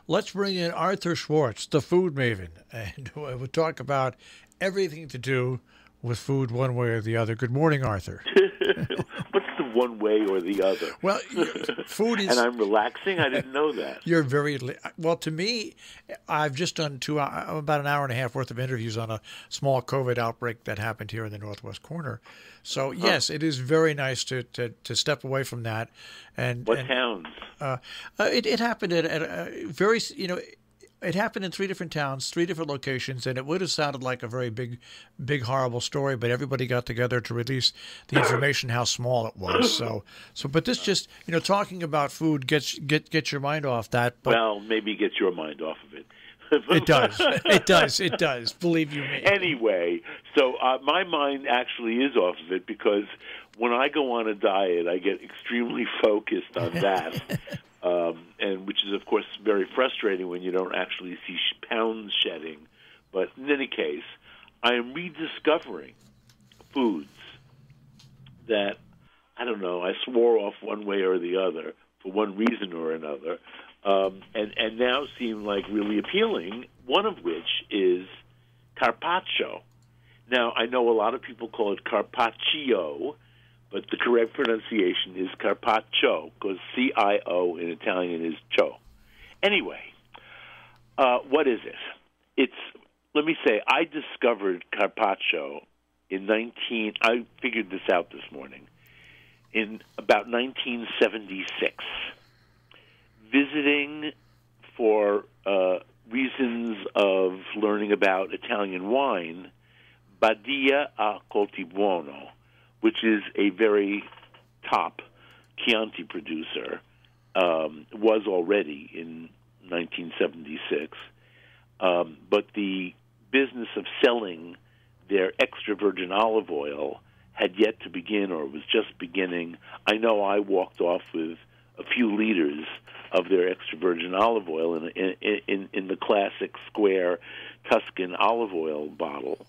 let's bring in Arthur Schwartz, the food maven, and we'll talk about everything to do with food one way or the other. Good morning, Arthur. What's the one way or the other? Well, food is... And I'm relaxing? I didn't know that. You're very... Well, to me, I've just done about an hour and a half worth of interviews on a small COVID outbreak that happened here in the Northwest corner. So, yes, it is very nice to step away from that. What towns? It happened at a very... It happened in 3 different towns, 3 different locations, and it would have sounded like a very big, horrible story, but everybody got together to release the information how small it was. But this just, talking about food gets your mind off that. But well, maybe gets your mind off of it. It does. It does. Believe you me. Anyway, so my mind actually is off of it because when I go on a diet, I get extremely focused on that. And which is, of course, very frustrating when you don't actually see pounds shedding. But in any case, I am rediscovering foods that, I don't know, I swore off one way or the other for one reason or another, and now seem like really appealing, one of which is Carpaccio. Now, I know a lot of people call it Carpaccio, but the correct pronunciation is Carpaccio, because C-I-O in Italian is cho. Anyway, what is it? Let me say, I discovered Carpaccio I figured this out this morning, in about 1976, visiting for reasons of learning about Italian wine, Badia a Coltibuono, which is a very top Chianti producer, was already in 1976. But the business of selling their extra virgin olive oil had yet to begin or was just beginning. I know I walked off with a few liters of their extra virgin olive oil in the classic square Tuscan olive oil bottle,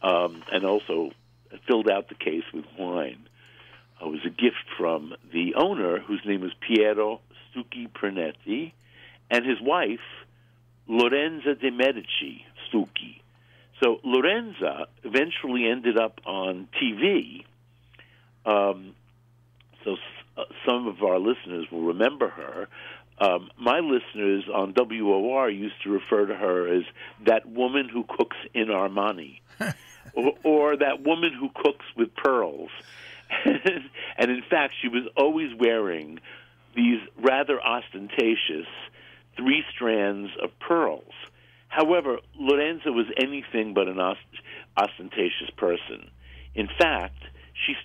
and also filled out the case with wine. It was a gift from the owner, whose name was Piero Stucchi Pernetti, and his wife, Lorenza de' Medici Stucchi. So Lorenza eventually ended up on TV. Some of our listeners will remember her. My listeners on WOR used to refer to her as that woman who cooks in Armani. or that woman who cooks with pearls. And in fact, she was always wearing these rather ostentatious 3 strands of pearls. However, Lorenza was anything but an ostentatious person. In fact, she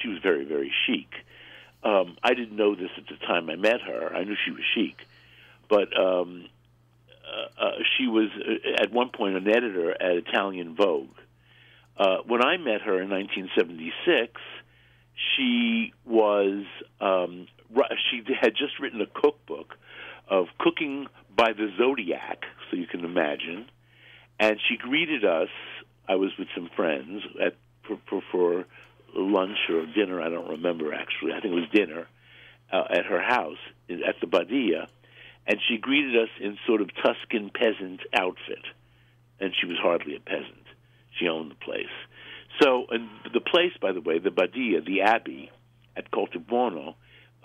was very, very chic. I didn't know this at the time I met her. I knew she was chic. But she was, at one point, an editor at Italian Vogue. When I met her in 1976, she had just written a cookbook of cooking by the zodiac, so you can imagine. And she greeted us. I was with some friends for lunch or dinner. I don't remember, actually. I think it was dinner at her house at the Badia. And she greeted us in sort of Tuscan peasant outfit. And she was hardly a peasant. She owned the place. So, and the place, by the way, the Badia, the abbey at Coltibuono,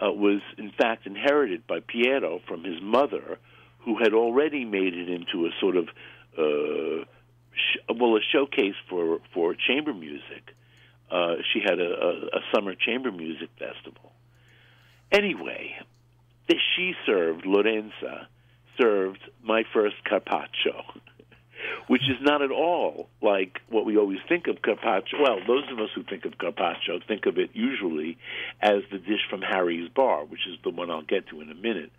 was in fact inherited by Piero from his mother, who had already made it into a sort of, a showcase for chamber music. She had a summer chamber music festival. Anyway, Lorenza served my first Carpaccio, which is not at all like what we always think of Carpaccio. Well, those of us who think of Carpaccio think of it usually as the dish from Harry's Bar, which is the one I'll get to in a minute.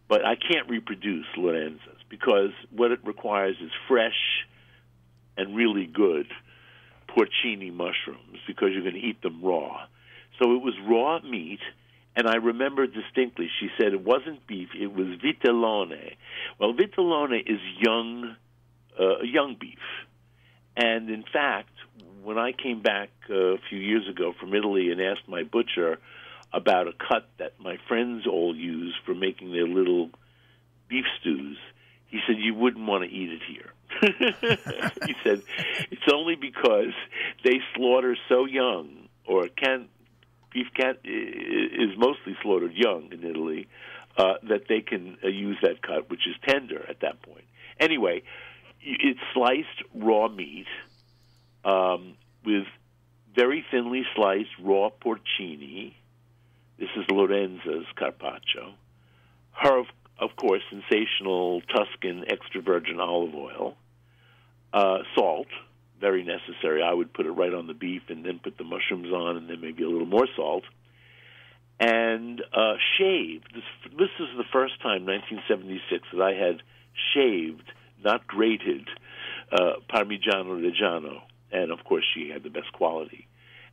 But I can't reproduce Lorenza's because what it requires is fresh and really good porcini mushrooms because you're going to eat them raw. So it was raw meat, and I remember distinctly she said it wasn't beef, it was vitellone. Well, vitellone is young beef. And in fact, when I came back a few years ago from Italy and asked my butcher about a cut that my friends all use for making their little beef stews, he said you wouldn't want to eat it here. He said it's only because they slaughter so young, or beef is mostly slaughtered young in Italy, that they can use that cut, which is tender at that point. Anyway, it's sliced raw meat with very thinly sliced raw porcini. This is Lorenza's Carpaccio. Her, of course, sensational Tuscan extra virgin olive oil. Salt, very necessary. I would put it right on the beef and then put the mushrooms on and then maybe a little more salt. And shaved. This is the first time, 1976, that I had shaved, not grated, Parmigiano Reggiano. And, of course, she had the best quality.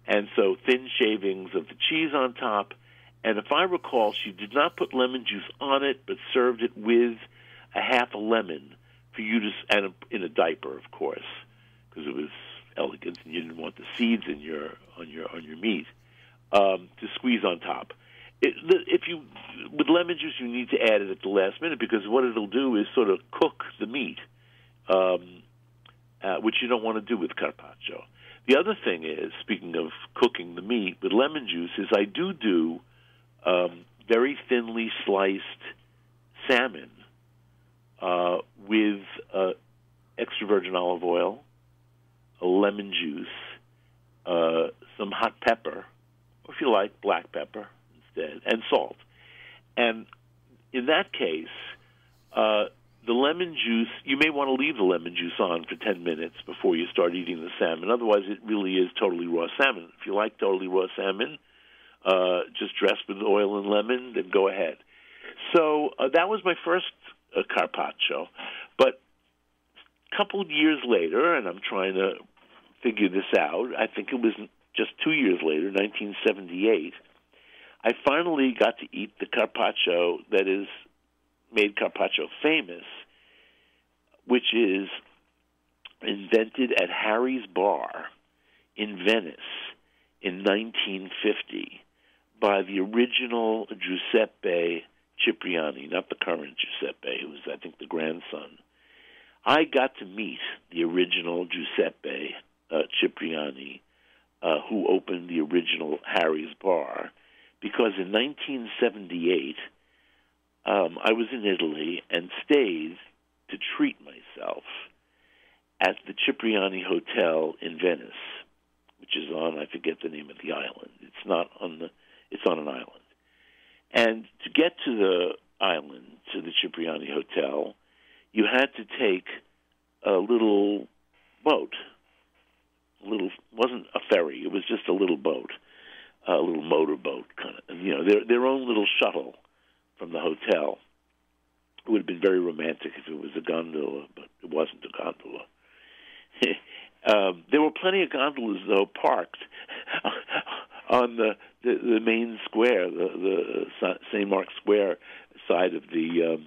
And so thin shavings of the cheese on top. And if I recall, she did not put lemon juice on it, but served it with a half a lemon for you to, and in a diaper, of course, because it was elegant and you didn't want the seeds in on your meat, to squeeze on top. If you with lemon juice, you need to add it at the last minute, because what it'll do is sort of cook the meat, which you don't want to do with Carpaccio. The other thing is, speaking of cooking the meat with lemon juice, is I do very thinly sliced salmon with extra virgin olive oil, a lemon juice, some hot pepper, or if you like, black pepper instead, and salt. And in that case, the lemon juice, you may want to leave the lemon juice on for 10 minutes before you start eating the salmon. Otherwise, it really is totally raw salmon. If you like totally raw salmon, just dressed with oil and lemon, then go ahead. So that was my first Carpaccio. But a couple of years later, and I'm trying to figure this out, I think it was just 2 years later, 1978, I finally got to eat the Carpaccio that is made Carpaccio famous, which is invented at Harry's Bar in Venice in 1950 by the original Giuseppe Cipriani, not the current Giuseppe, who was, I think, the grandson. I got to meet the original Giuseppe Cipriani, who opened the original Harry's Bar, because in 1978, I was in Italy and stayed to treat myself at the Cipriani Hotel in Venice, which is on, I forget the name of the island. It's on an island. And to get to the island, to the Cipriani Hotel, you had to take a little boat. Wasn't a ferry. It was just a little boat, a little motorboat kind of. Their own little shuttle from the hotel. It would have been very romantic if it was a gondola, but it wasn't a gondola. There were plenty of gondolas, though, parked on the main square, the St. Mark's Square side of the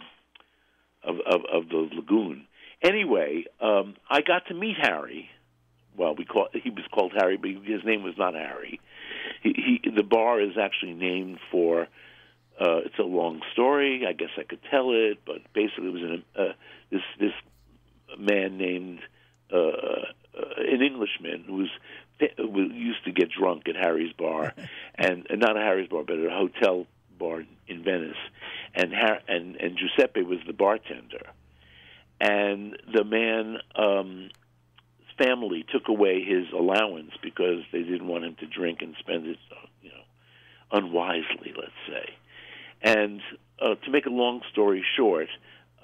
lagoon. Anyway, I got to meet Harry. Well, he was called Harry, but his name was not Harry. The bar is actually named for. It's a long story. I guess I could tell it, but basically, it was this man named an Englishman who used to get drunk at Harry's Bar, and not a Harry's Bar, but a hotel bar in Venice, and Giuseppe was the bartender, and the man. Family took away his allowance because they didn't want him to drink and spend it, unwisely, let's say. And to make a long story short,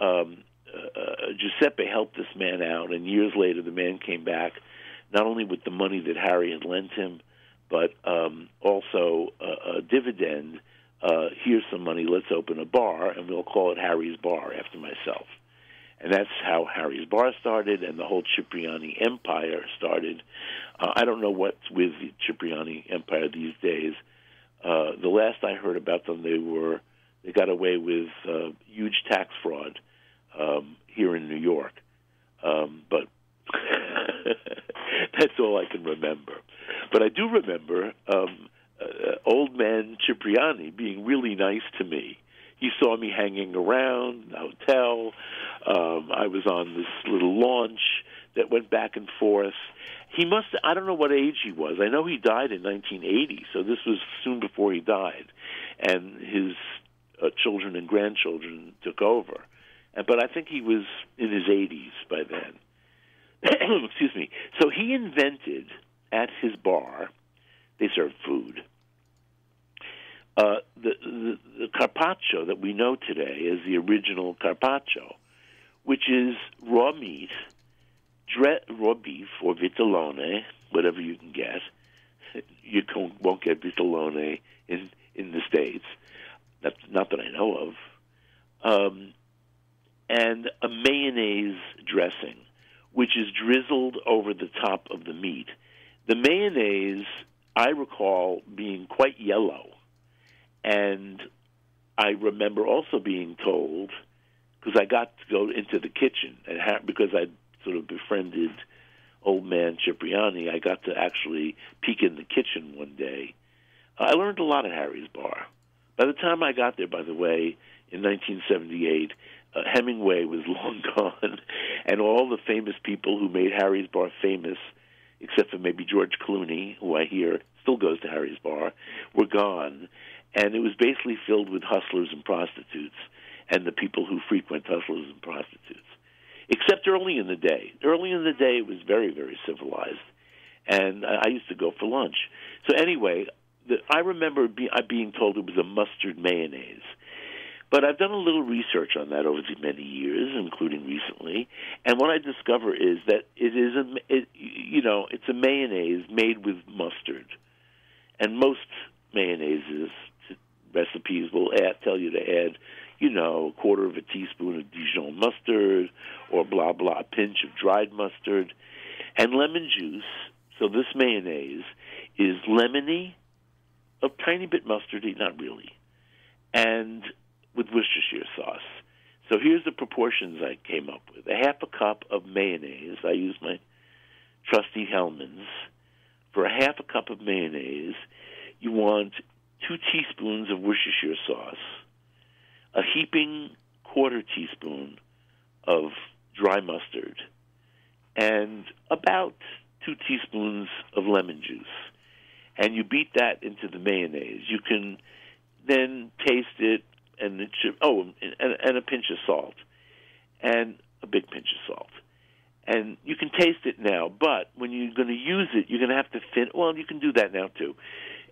Giuseppe helped this man out, and years later the man came back, not only with the money that Harry had lent him, but also a dividend. Here's some money, let's open a bar, and we'll call it Harry's Bar after myself. And that's how Harry's Bar started, and the whole Cipriani Empire started. I don't know what's with the Cipriani Empire these days. The last I heard about them, they got away with huge tax fraud here in New York. But that's all I can remember. But I do remember old man Cipriani being really nice to me. He saw me hanging around the hotel. I was on this little launch that went back and forth. I don't know what age he was. I know he died in 1980, so this was soon before he died. And his children and grandchildren took over. But I think he was in his 80s by then. Excuse me. So he invented at his bar, they served food, the Carpaccio that we know today as the original Carpaccio, which is raw meat, raw beef or vitellone, whatever you can get. You won't get vitellone in the States. That's not that I know of. And a mayonnaise dressing, which is drizzled over the top of the meat. The mayonnaise, I recall, being quite yellow. And I remember also being told, because I got to go into the kitchen, and because I'd sort of befriended old man Cipriani, I got to actually peek in the kitchen one day. I learned a lot at Harry's Bar. By the time I got there, by the way, in 1978, Hemingway was long gone, and all the famous people who made Harry's Bar famous, except for maybe George Clooney, who I hear still goes to Harry's Bar, were gone. And it was basically filled with hustlers and prostitutes and the people who frequent hustlers and prostitutes. Except early in the day. Early in the day, it was very, very civilized. And I used to go for lunch. So anyway, I remember being told it was a mustard mayonnaise. But I've done a little research on that over the many years, including recently, and what I discover is that it's a mayonnaise made with mustard, and most mayonnaises recipes will tell you to add, a quarter of a teaspoon of Dijon mustard, or blah blah, a pinch of dried mustard, and lemon juice. So this mayonnaise is lemony, a tiny bit mustardy, not really, and with Worcestershire sauce. So here's the proportions I came up with. A half a cup of mayonnaise. I use my trusty Hellmann's. For a half a cup of mayonnaise, you want 2 teaspoons of Worcestershire sauce, a heaping quarter teaspoon of dry mustard, and about 2 teaspoons of lemon juice. And you beat that into the mayonnaise. You can then taste it, and and a pinch of salt, and a big pinch of salt. And you can taste it now, but when you're going to use it, you're going to have to you can do that now too.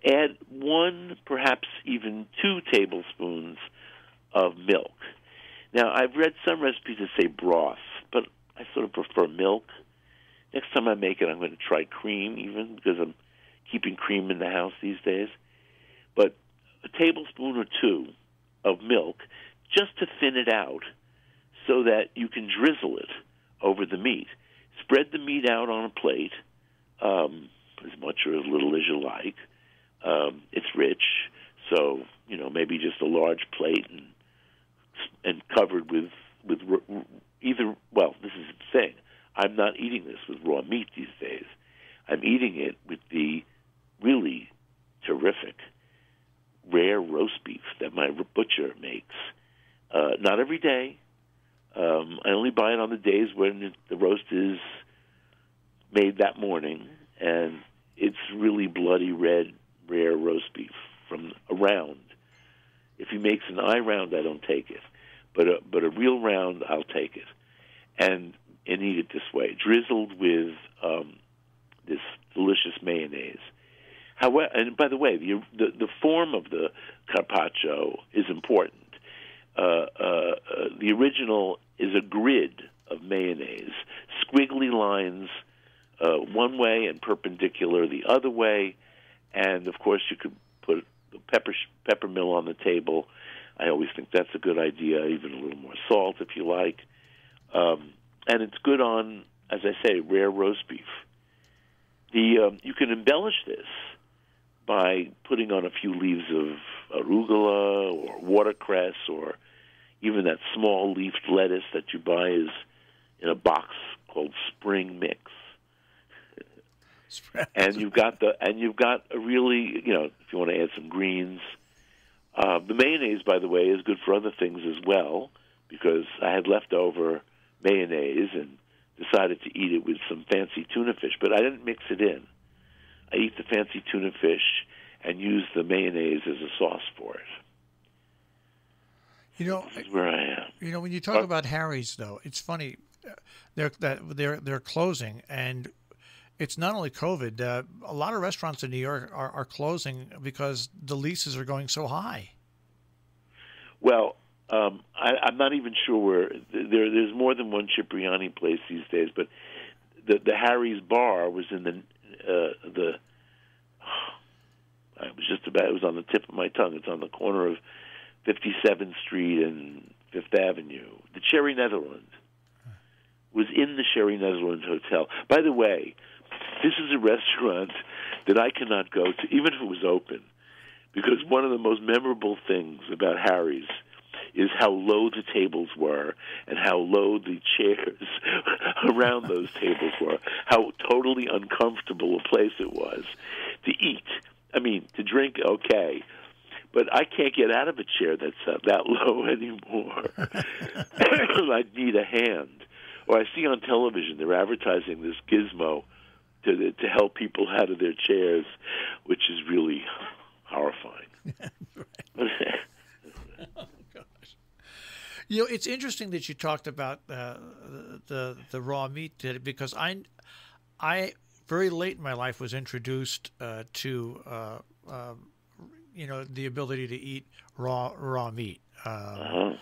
Add 1, perhaps even 2 tablespoons of milk. Now, I've read some recipes that say broth, but I sort of prefer milk. Next time I make it, I'm going to try cream even, because I'm keeping cream in the house these days. But a tablespoon or 2 of milk, just to thin it out so that you can drizzle it over the meat. Spread the meat out on a plate, as much or as little as you like. It's rich, so maybe just a large plate and covered with either. Well, this is the thing. I'm not eating this with raw meat these days. I'm eating it with the really terrific rare roast beef that my butcher makes. Not every day. I only buy it on the days when the roast is made that morning, and it's really bloody red, rare roast beef from a round. If he makes an eye round, I don't take it, but a real round, I'll take it, and eat it this way, drizzled with this delicious mayonnaise. However, and by the way, the form of the Carpaccio is important. The original is a grid of mayonnaise, squiggly lines one way and perpendicular the other way, and of course you could put the peppermill on the table. I always think that's a good idea, even a little more salt if you like. And it's good on, as I say, rare roast beef. You can embellish this by putting on a few leaves of arugula or watercress, or even that small leafed lettuce that you buy is in a box called Spring Mix. And you've got a really, if you want to add some greens, The mayonnaise, by the way, is good for other things as well, because I had leftover mayonnaise and decided to eat it with some fancy tuna fish, but I didn't mix it in. I eat the fancy tuna fish and use the mayonnaise as a sauce for it. You know, this is where I am. You know, when you talk about Harry's, though, it's funny. They're closing, and it's not only COVID. A lot of restaurants in New York are closing because the leases are going so high. Well, I'm not even sure where. There's more than one Cipriani place these days, but the Harry's bar was in the. It was on the tip of my tongue. It's on the corner of 57th Street and Fifth Avenue. The Cherry Netherlands was in the Cherry Netherlands Hotel. By the way, this is a restaurant that I cannot go to, even if it was open, because one of the most memorable things about Harry's is how low the tables were and how low the chairs around those tables were, how totally uncomfortable a place it was to eat. I mean, to drink, okay, but I can't get out of a chair that's that low anymore. I need a hand. Or I see on television they're advertising this gizmo to help people out of their chairs, which is really horrifying. Oh, gosh. You know, it's interesting that you talked about the raw meat, because I very late in my life was introduced to the ability to eat raw meat, and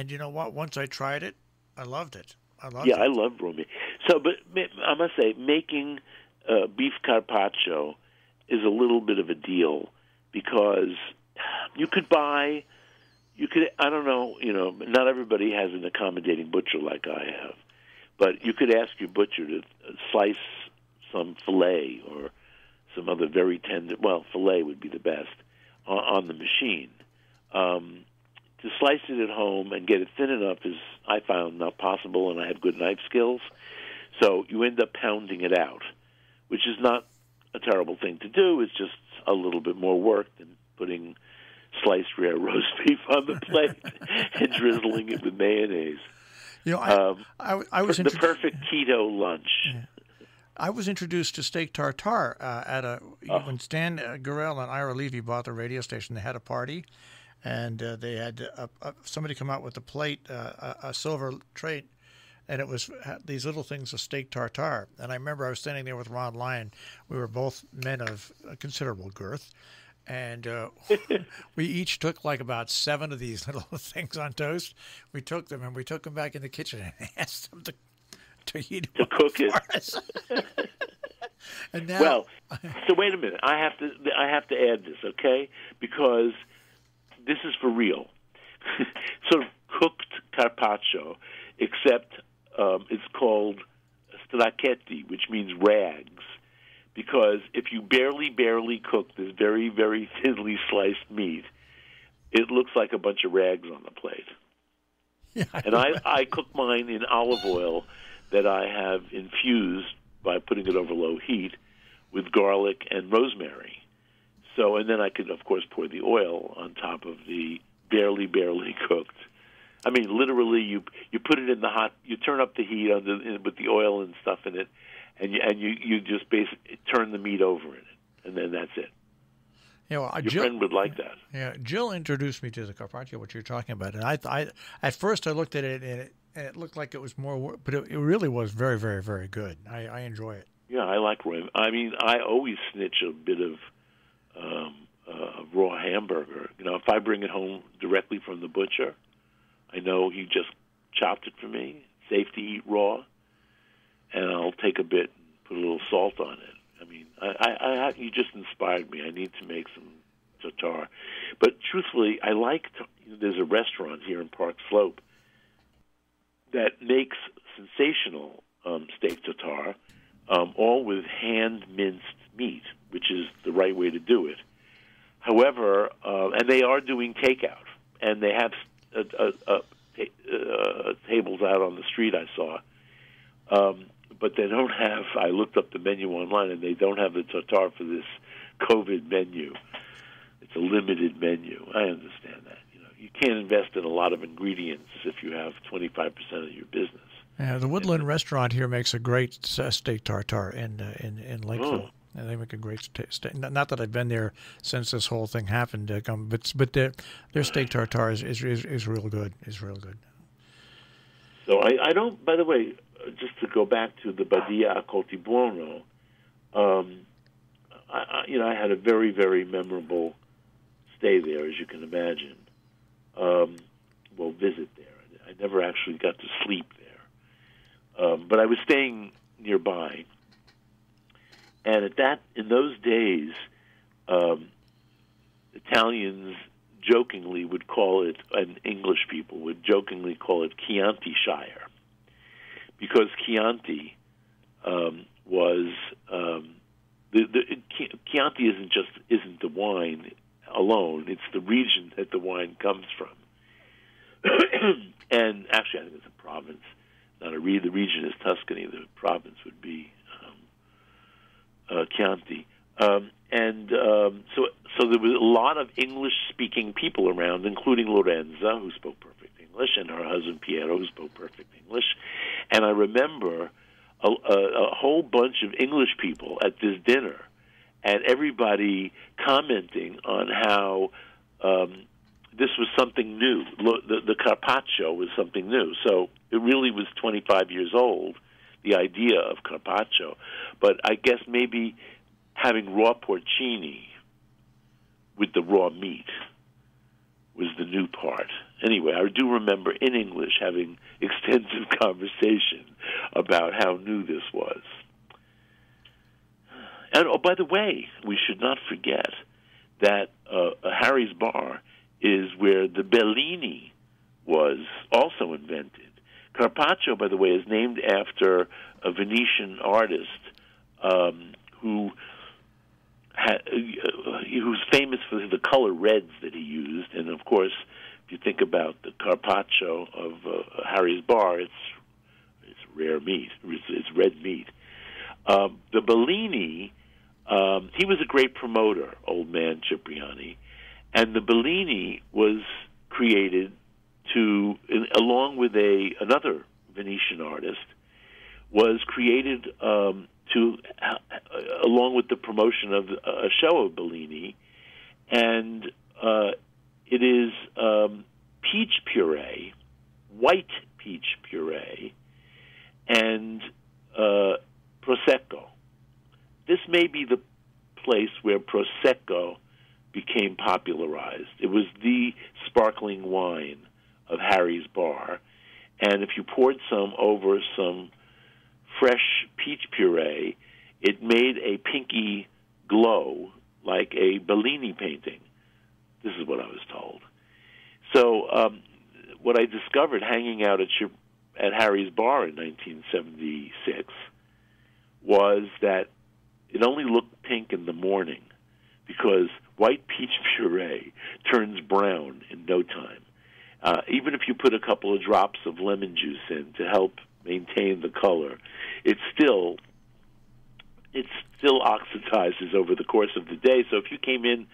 you know what? Once I tried it, I loved it. I love raw meat. So, but I must say, making beef carpaccio is a little bit of a deal, because I don't know, not everybody has an accommodating butcher like I have, but you could ask your butcher to slice some filet or some other very tender, filet would be the best, on the machine. To slice it at home and get it thin enough is, I found, not possible, and I have good knife skills. So you end up pounding it out, which is not a terrible thing to do. It's just a little bit more work than putting sliced rare roast beef on the plate and drizzling it with mayonnaise. You know, I was the perfect keto lunch. Yeah. I was introduced to steak tartare when Stan Gurrell and Ira Levy bought the radio station. They had a party, and they had somebody come out with a plate, a silver tray, and it was these little things of steak tartare. And I remember I was standing there with Ron Lyon. We were both men of considerable girth, and we each took like about 7 of these little things on toast. We took them, and we took them back in the kitchen and asked them to cook it. And now, well, so wait a minute. I have to add this, okay? Because this is for real. Sort of cooked carpaccio, except it's called stracchetti, which means rags. Because if you barely cook this very, very thinly sliced meat, it looks like a bunch of rags on the plate. Yeah, and I cook mine in olive oil that I have infused by putting it over low heat with garlic and rosemary. So, and then I could, of course, pour the oil on top of the barely cooked. I mean, literally, you put it in the hot, you turn up the heat with the oil and stuff in it, and you just basically turn the meat over in it, and then that's it. You know, Your friend would like that. Yeah, Jill introduced me to the carpaccio, what you're talking about, and I at first I looked at it and it looked like it was more work, but it really was very, very, very good. I enjoy it. Yeah, I like raw. I mean, I always snitch a bit of raw hamburger. You know, if I bring it home directly from the butcher, I know he just chopped it for me, safe to eat raw, and I'll take a bit and put a little salt on it. I mean, you just inspired me. I need to make some tartare. But truthfully, I like there's a restaurant here in Park Slope that makes sensational steak tartare, all with hand-minced meat, which is the right way to do it. However, and they are doing takeout, and they have tables out on the street I saw. But they don't have, I looked up the menu online, and they don't have the tartare for this COVID menu. it's a limited menu. I understand that. You can't invest in a lot of ingredients if you have 25% of your business. Yeah, the Woodland restaurant here makes a great steak tartare in Lakeville. Oh. And they make a great steak. Not that I've been there since this whole thing happened, but their steak tartare is real good. Is real good. So I don't. By the way, just to go back to the Badia a Coltibuono, I had a very, very memorable stay there, as you can imagine. Visit there. I never actually got to sleep there, but I was staying nearby. And in those days, Italians jokingly would call it, and English people would jokingly call it Chianti Shire, because Chianti was Chianti isn't the wine alone; it's the region that the wine comes from. And actually, I think it's a province. Not a the region is Tuscany. The province would be Chianti. So there was a lot of English-speaking people around, including Lorenza, who spoke perfect English, and her husband Piero, who spoke perfect English. And I remember a whole bunch of English people at this dinner, and everybody commenting on how this was something new. The Carpaccio was something new. So it really was 25 years old, the idea of Carpaccio. But I guess maybe having raw porcini with the raw meat was the new part. Anyway, I do remember in English having extensive conversation about how new this was. And, oh, by the way, we should not forget that Harry's Bar is where the Bellini was also invented. Carpaccio, by the way, is named after a Venetian artist who's famous for the color reds that he used. And, of course, if you think about the Carpaccio of Harry's Bar, it's rare meat. It's red meat. The Bellini, he was a great promoter, old man Cipriani. And the Bellini was created along with another Venetian artist, was created along with the promotion of a show of Bellini, and it is peach puree, white peach puree, and Prosecco. This may be the place where Prosecco became popularized. It was the sparkling wine of Harry's Bar, and if you poured some over some fresh peach puree, it made a pinky glow like a Bellini painting. This is what I was told. So what I discovered hanging out at Harry's Bar in 1976 was that it only looked pink in the morning because white peach puree turns brown in no time. Even if you put a couple of drops of lemon juice in to help maintain the color, it still oxidizes over the course of the day. So if you came in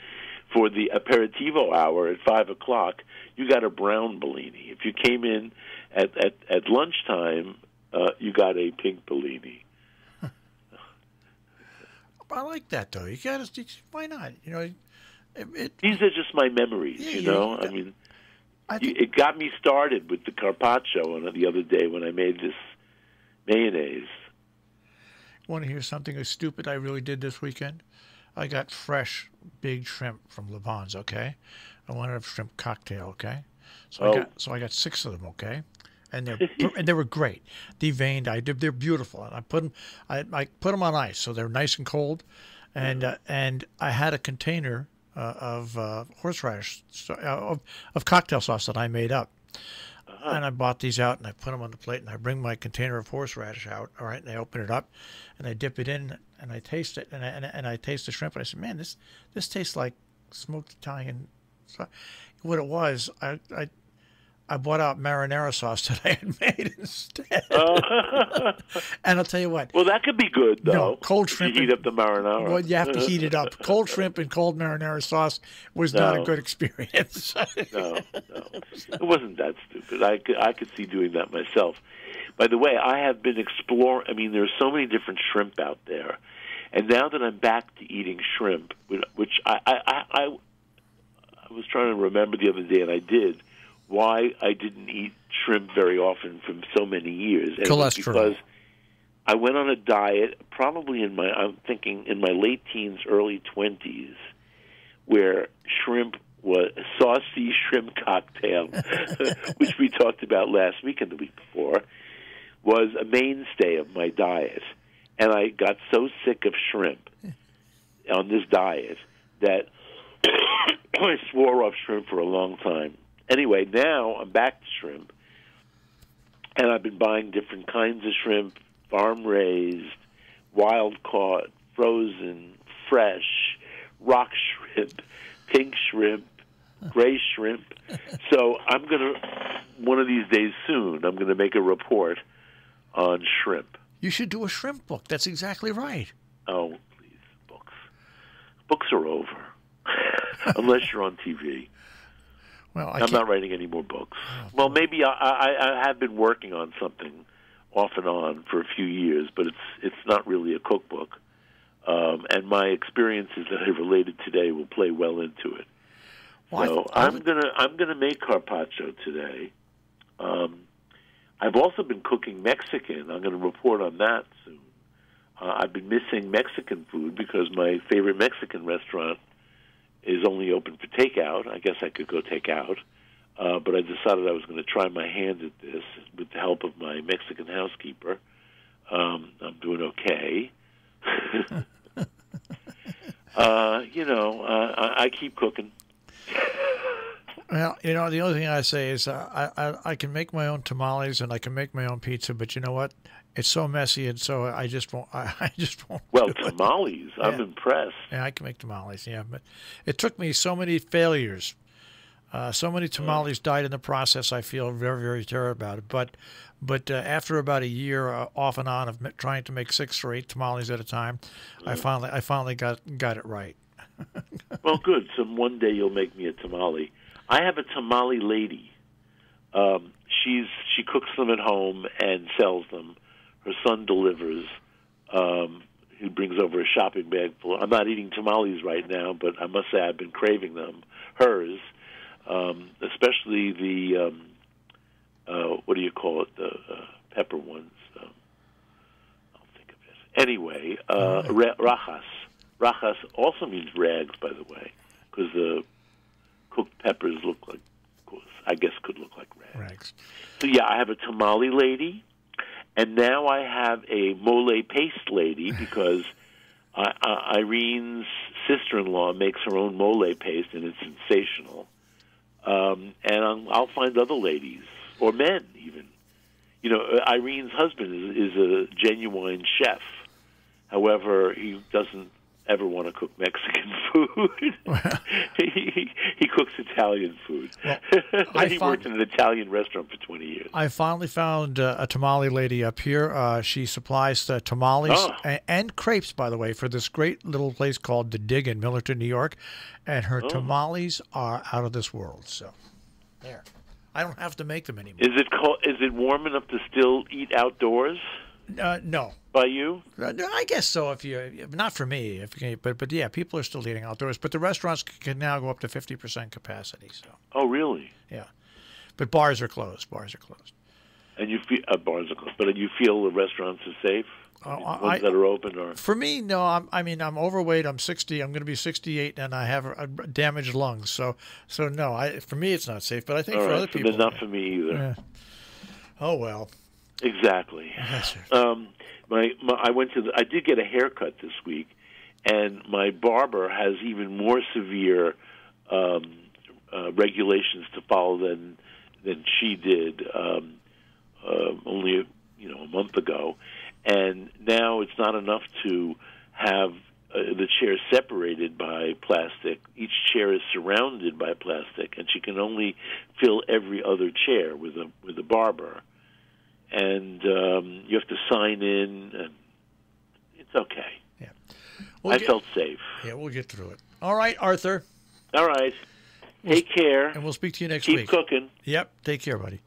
for the aperitivo hour at 5 o'clock, you got a brown Bellini. If you came in at lunchtime, you got a pink Bellini. I like that, though. You got to. Why not? These are just my memories. Yeah, I mean, it got me started with the Carpaccio the other day when I made this mayonnaise. Want to hear something stupid I really did this weekend? I got fresh big shrimp from Le Bon's. Okay, I wanted a shrimp cocktail. Okay, so I got 6 of them. Okay. And they were great, deveined. They're beautiful. And I put them on ice, so they're nice and cold. And I had a container of horseradish of cocktail sauce that I made up. And I bought these out, and I put them on the plate. And I bring my container of horseradish out. All right, and I open it up, and I dip it in, and I taste it, and I taste the shrimp. And I said, "Man, this tastes like smoked Italian." What it was, I brought out marinara sauce that I had made instead. And I'll tell you what. Well, that could be good, though. No, cold shrimp. You heat up the marinara. Well, you have to heat it up. Cold shrimp and cold marinara sauce was not a good experience. No. It wasn't that stupid. I could see doing that myself. By the way, I have been exploring. I mean, there's so many different shrimp out there. And now that I'm back to eating shrimp, which I was trying to remember the other day, and I did, why I didn't eat shrimp very often for so many years. And cholesterol. Because I went on a diet, probably I'm thinking in my late teens, early 20s, where shrimp was a saucy shrimp cocktail, which we talked about last week and the week before, was a mainstay of my diet. And I got so sick of shrimp on this diet that I swore off shrimp for a long time. Anyway, now I'm back to shrimp, and I've been buying different kinds of shrimp, farm-raised, wild-caught, frozen, fresh, rock shrimp, pink shrimp, gray shrimp. So I'm going to, one of these days soon, I'm going to make a report on shrimp. You should do a shrimp book. That's exactly right. Oh, please, books. Books are over, unless you're on TV. Well, I'm not writing any more books. Well, maybe I have been working on something off and on for a few years, but it's not really a cookbook. And my experiences that I related today will play well into it. Well, so I'm gonna make carpaccio today. I've also been cooking Mexican. I'm going to report on that soon. I've been missing Mexican food because my favorite Mexican restaurant is only open for takeout. I guess I could go take out. But I decided I was going to try my hand at this with the help of my Mexican housekeeper. I'm doing okay. I keep cooking. Well, the only thing I say is I can make my own tamales and I can make my own pizza, but you know what? It's so messy, and so I just won't. I just won't. Well, tamales, yeah. I'm impressed. Yeah, I can make tamales. Yeah, but it took me so many failures. So many tamales died in the process. I feel very, very terrible about it. But after about a year off and on of trying to make 6 or 8 tamales at a time, I finally got it right. Well, good. So one day you'll make me a tamale. I have a tamale lady. She cooks them at home and sells them. Her son delivers. He brings over a shopping bag full. I'm not eating tamales right now, but I must say I've been craving them. Hers, especially the what do you call it? The pepper ones. I'll think of it. Anyway, rajas. Rajas also means rags, by the way, because the cooked peppers look like, I guess, could look like rags. So yeah, I have a tamale lady. And now I have a mole paste lady because Irene's sister-in-law makes her own mole paste, and it's sensational. And I'll find other ladies, or men even. Irene's husband is a genuine chef. However, he doesn't ever want to cook Mexican food. Well, he cooks Italian food. Well, he worked in an Italian restaurant for 20 years. I finally found a tamale lady up here. She supplies tamales and crepes, by the way, for this great little place called The Dig in Millerton, New York. And her tamales are out of this world. So, there. I don't have to make them anymore. Is it warm enough to still eat outdoors? No. By you? I guess so. Not for me, but yeah, people are still eating outdoors. But the restaurants can now go up to 50% capacity. So. Oh, really? Yeah, but bars are closed. And you feel bars are closed, but you feel the restaurants are safe? Ones that are open, or for me, no. I'm overweight. I'm 60. I'm going to be 68, and I have damaged lungs. So no. For me, it's not safe. But I think for other people, then not for me either. Yeah. Oh well. Exactly. Yes, I did get a haircut this week, and my barber has even more severe regulations to follow than she did only a month ago. And now it's not enough to have the chair is separated by plastic. Each chair is surrounded by plastic, and she can only fill every other chair with a barber. And you have to sign in, and it's okay. Yeah, I felt safe. Yeah, we'll get through it. All right, Arthur. All right. Take care. And we'll speak to you next week. Keep cooking. Yep. Take care, buddy.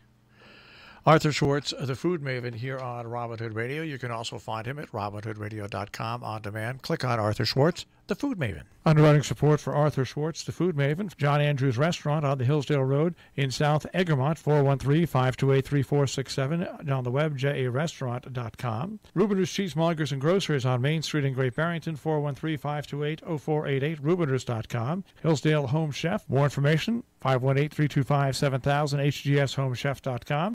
Arthur Schwartz, the Food Maven, here on Robin Hood Radio. You can also find him at robinhoodradio.com on demand. Click on Arthur Schwartz, the Food Maven. Underwriting support for Arthur Schwartz, the Food Maven. John Andrews Restaurant on the Hillsdale Road in South Egremont, 413-528-3467. On the web, jarestaurant.com. Rubiners Cheesemongers and Grocers on Main Street in Great Barrington, 413-528-0488, rubiners.com. Hillsdale Home Chef. More information, 518-325-7000, hgshomechef.com.